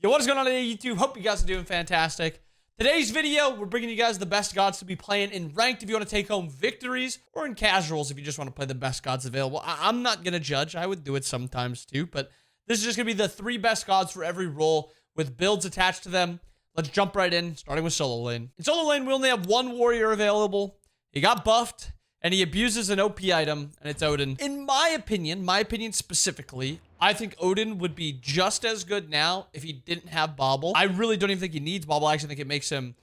Yo, what is going on today, YouTube? Hope you guys are doing fantastic. Today's video, we're bringing you guys the best gods to be playing in ranked if you want to take home victories, or in casuals if you just want to play the best gods available. I'm not going to judge. I would do it sometimes too, but this is just going to be the 3 best gods for every role with builds attached to them. Let's jump right in, starting with solo lane. In solo lane, we only have 1 warrior available. He got buffed, and he abuses an OP item, and it's Odin. In my opinion specifically, I think Odin would be just as good now if he didn't have Bobble. I really don't even think he needs Bobble. I actually think it makes him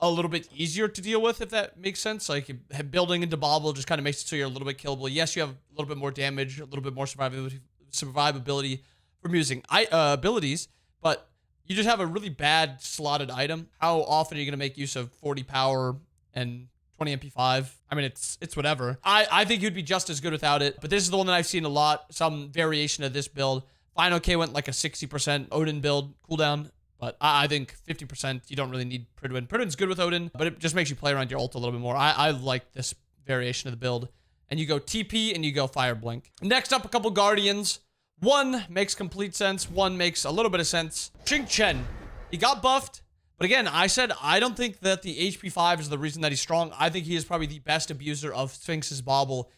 a little bit easier to deal with, if that makes sense. Like, building into Bobble just kind of makes it so you're a little bit killable. Yes, you have a little bit more damage, a little bit more survivability from using abilities, but you just have a really bad slotted item. How often are you going to make use of 40 power and 20 MP5? I mean, it's whatever. I think you'd be just as good without it, but this is the one that I've seen a lot, some variation of this build. Fine, okay, went like a 60% Odin build cooldown, but I think 50%, you don't really need Pridwin. Pridwin's good with Odin, but it just makes you play around your ult a little bit more. I like this variation of the build. And you go TP and you go Fire Blink. Next up, a couple Guardians. One makes complete sense. One makes a little bit of sense. Xing Chen. He got buffed. But again, I said I don't think that the HP 5 is the reason that he's strong. I think he is probably the best abuser of Sphinx's Bauble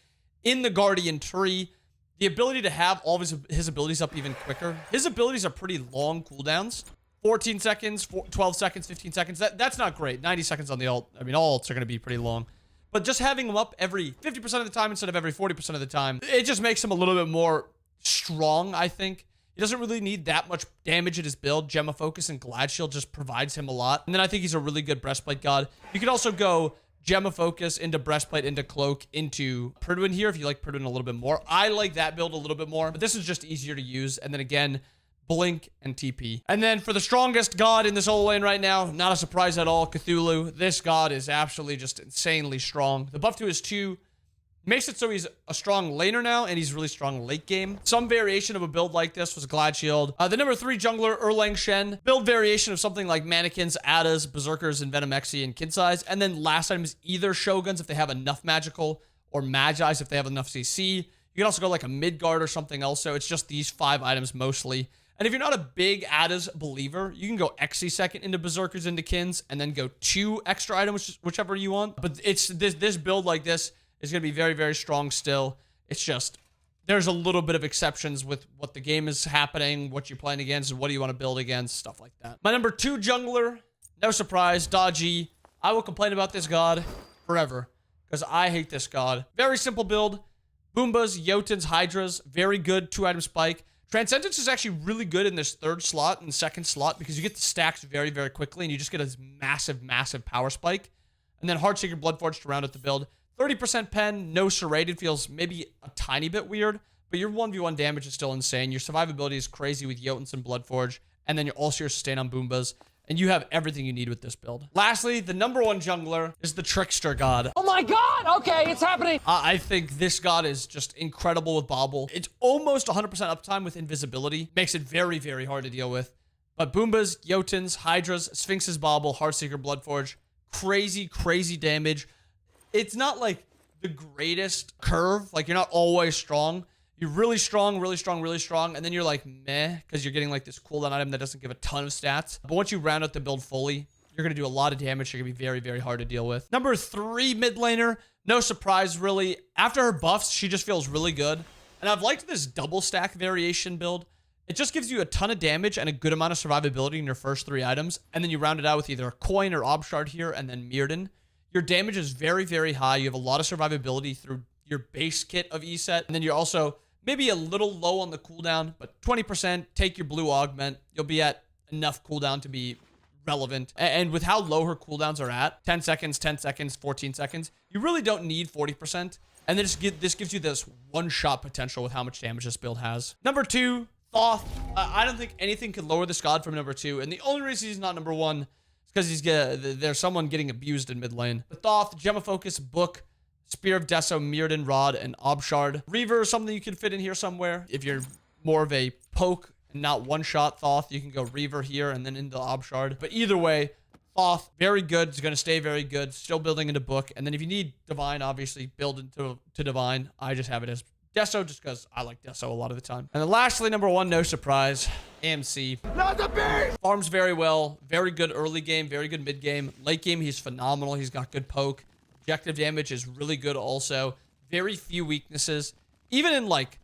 in the Guardian tree. The ability to have all of his abilities up even quicker. His abilities are pretty long cooldowns. 14 seconds, 12 seconds, 15 seconds. That's not great. 90 seconds on the ult. I mean, all ults are going to be pretty long. But just having him up every 50% of the time instead of every 40% of the time, it just makes him a little bit more strong, I think. He doesn't really need that much damage in his build. Gemma Focus and Glad Shield just provides him a lot. And then I think he's a really good Breastplate god. You could also go Gemma Focus into Breastplate, into Cloak, into Pridwin here if you like Pridwin a little bit more. I like that build a little bit more, but this is just easier to use. And then again, Blink and TP. And then for the strongest god in this whole lane right now, not a surprise at all, Cthulhu. This god is absolutely just insanely strong. The buff to his 2 makes it so he's a strong laner now, and he's really strong late game. Some variation of a build like this was Glad Shield. The number 3 jungler, Erlang Shen. Build variation of something like Mannequins, Adas, Berserkers, and Venomexy, and Kinsize. And then last item is either Shoguns if they have enough magical, or Magi's if they have enough CC. You can also go like a Midgard or something else. So it's just these 5 items mostly. And if you're not a big Adas believer, you can go Xe second into Berserkers, into Kins, and then go 2 extra items, whichever you want. But it's this build like this is going to be very, very strong still. It's just, there's a little bit of exceptions with what the game is happening, what you're playing against, and what do you want to build against, stuff like that. My number 2 jungler, no surprise, Dodgy. I will complain about this god forever, because I hate this god. Very simple build. Boombas, Jotuns, Hydras, very good 2-item spike. Transcendence is actually really good in this 3rd slot and 2nd slot, because you get the stacks very, very quickly, and you just get a massive, massive power spike. And then Heartseeker, Bloodforge to round out the build. 30% pen, no serrated, feels maybe a tiny bit weird, but your 1v1 damage is still insane. Your survivability is crazy with Jotuns and Bloodforge, and then you're also your sustain on Boombas, and you have everything you need with this build. Lastly, the number 1 jungler is the Trickster god. Oh my god! Okay, it's happening! I think this god is just incredible with Bobble. It's almost 100% uptime with invisibility. Makes it very, very hard to deal with. But Boombas, Jotuns, Hydras, Sphinx's Bobble, Heartseeker, Bloodforge, crazy, crazy damage. It's not like the greatest curve. Like, you're not always strong. You're really strong, really strong, really strong. And then you're like, meh, because you're getting like this cooldown item that doesn't give a ton of stats. But once you round out the build fully, you're going to do a lot of damage. You're going to be very, very hard to deal with. Number 3 mid laner. No surprise, really. After her buffs, she just feels really good. And I've liked this double stack variation build. It just gives you a ton of damage and a good amount of survivability in your first 3 items. And then you round it out with either a coin or Obshard here, and then Mirrodin. Your damage is very, very high. You have a lot of survivability through your base kit of ESET. And then you're also maybe a little low on the cooldown, but 20%, take your blue augment. You'll be at enough cooldown to be relevant. And with how low her cooldowns are at, 10 seconds, 10 seconds, 14 seconds, you really don't need 40%. And then this gives you this one-shot potential with how much damage this build has. Number 2, Thoth. I don't think anything could lower this god from number 2. And the only reason he's not number 1 is because there's someone getting abused in mid lane. But Thoth, Gemma Focus, Book, Spear of Deso, Mirrodin, Rod, and Obshard. Reaver is something you can fit in here somewhere. If you're more of a poke and not one-shot Thoth, you can go Reaver here and then into Obshard. But either way, Thoth, very good. It's going to stay very good. Still building into Book. And then if you need Divine, obviously, build into Divine. I just have it as Deso, just because I like Deso a lot of the time. And then lastly, number 1, no surprise, AMC. Not the beast! Farms very well. Very good early game. Very good mid game. Late game, he's phenomenal. He's got good poke. Objective damage is really good also. Very few weaknesses. Even in, like,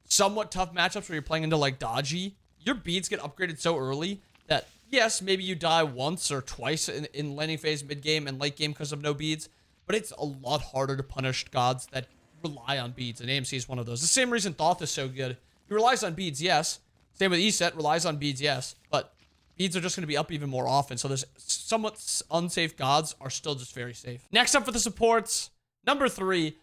somewhat tough matchups where you're playing into, like, dodgy, your beads get upgraded so early that, yes, maybe you die once or twice in landing phase, mid game, and late game because of no beads, but it's a lot harder to punish gods that rely on beads, and AMC is one of those. The same reason Thoth is so good. He relies on beads, yes. Same with ESET, relies on beads, yes. But beads are just going to be up even more often, so there's somewhat unsafe gods are still just very safe. Next up for the supports, number 3.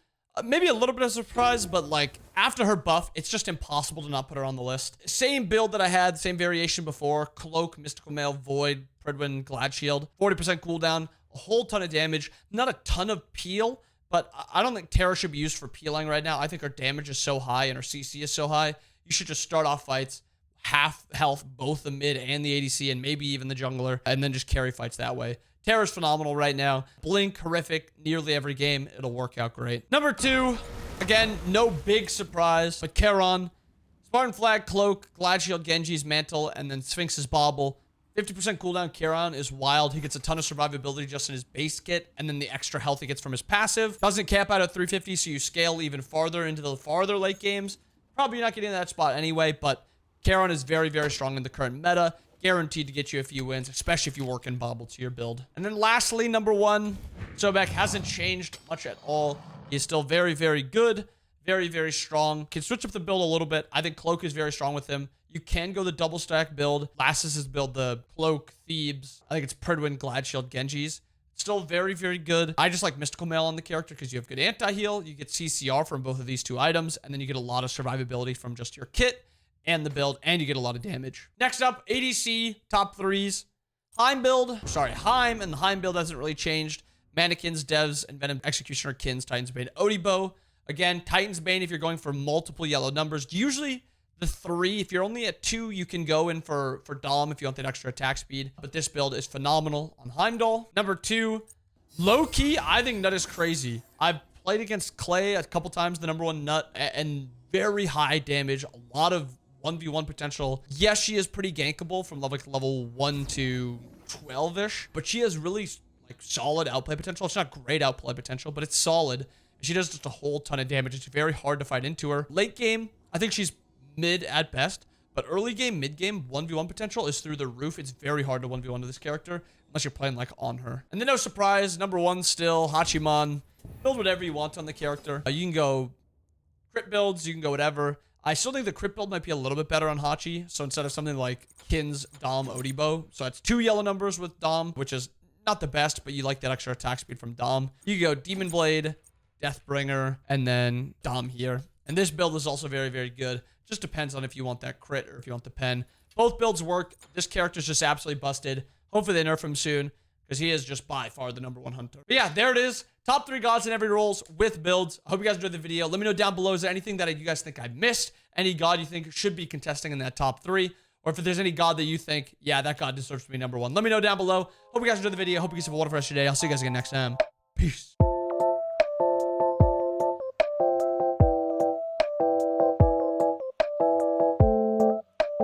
Maybe a little bit of a surprise, but like after her buff, it's just impossible to not put her on the list. Same build that I had, same variation before. Cloak, Mystical Mail, Void, Pridwin, Glad Shield. 40% cooldown, a whole ton of damage, not a ton of peel, but I don't think Terra should be used for peeling right now. I think her damage is so high and her CC is so high. You should just start off fights, half health, both the mid and the ADC, and maybe even the jungler, and then just carry fights that way. Terra's phenomenal right now. Blink, horrific, nearly every game. It'll work out great. Number 2, again, no big surprise, but Charon, Spartan Flag, Cloak, Glad Shield, Genji's Mantle, and then Sphinx's Bauble. 50% cooldown, Charon is wild. He gets a ton of survivability just in his base kit, and then the extra health he gets from his passive. Doesn't cap out at 350, so you scale even farther into the farther late games. Probably not getting that spot anyway, but Charon is very, very strong in the current meta. Guaranteed to get you a few wins, especially if you work in Bauble to your build. And then lastly, number 1, Sobek hasn't changed much at all. He's still very, very good. Very, very strong. Can switch up the build a little bit. I think Cloak is very strong with him. You can go the double stack build. Lassus' build, the Cloak, Thebes. I think it's Pridwin, Glad Shield, Genji's. Still very, very good. I just like Mystical Mail on the character because you have good anti-heal. You get CCR from both of these 2 items, and then you get a lot of survivability from just your kit and the build, and you get a lot of damage. Next up, ADC, top 3s. Heim build. Sorry, Heim, and the Heim build hasn't really changed. Mannequins, Devs, and Venom Executioner, Kins, Titan's Bane, Odibo. Again, Titan's Bane if you're going for multiple yellow numbers. Usually the 3, if you're only at 2, you can go in for Dom if you want that extra attack speed. But this build is phenomenal on Heimdall. Number 2, low-key, I think Nut is crazy. I've played against Clay a couple times, the number 1 Nut, and very high damage, a lot of 1v1 potential. Yes, she is pretty gankable from level 1 to 12-ish, but she has really like solid outplay potential. It's not great outplay potential, but it's solid. She does just a whole ton of damage. It's very hard to fight into her. Late game, I think she's mid at best, but early game, mid game, 1v1 potential is through the roof. It's very hard to 1v1 to this character unless you're playing like on her. And then no surprise, number 1 still, Hachiman. Build whatever you want on the character. You can go crit builds, you can go whatever. I still think the crit build might be a little bit better on Hachi. So instead of something like Kins, Dom, Odibo. So that's 2 yellow numbers with Dom, which is not the best, but you like that extra attack speed from Dom. You can go Demon Blade, Deathbringer, and then Dom here. And this build is also very, very good. Just depends on if you want that crit or if you want the pen. Both builds work. This character's just absolutely busted. Hopefully they nerf him soon, because he is just by far the number 1 hunter. But yeah, there it is. Top 3 gods in every roles with builds. I hope you guys enjoyed the video. Let me know down below, is there anything that you guys think I missed? Any god you think should be contesting in that top 3? Or if there's any god that you think, yeah, that god deserves to be number 1. Let me know down below. Hope you guys enjoyed the video. Hope you guys have a wonderful rest of your day. I'll see you guys again next time. Peace.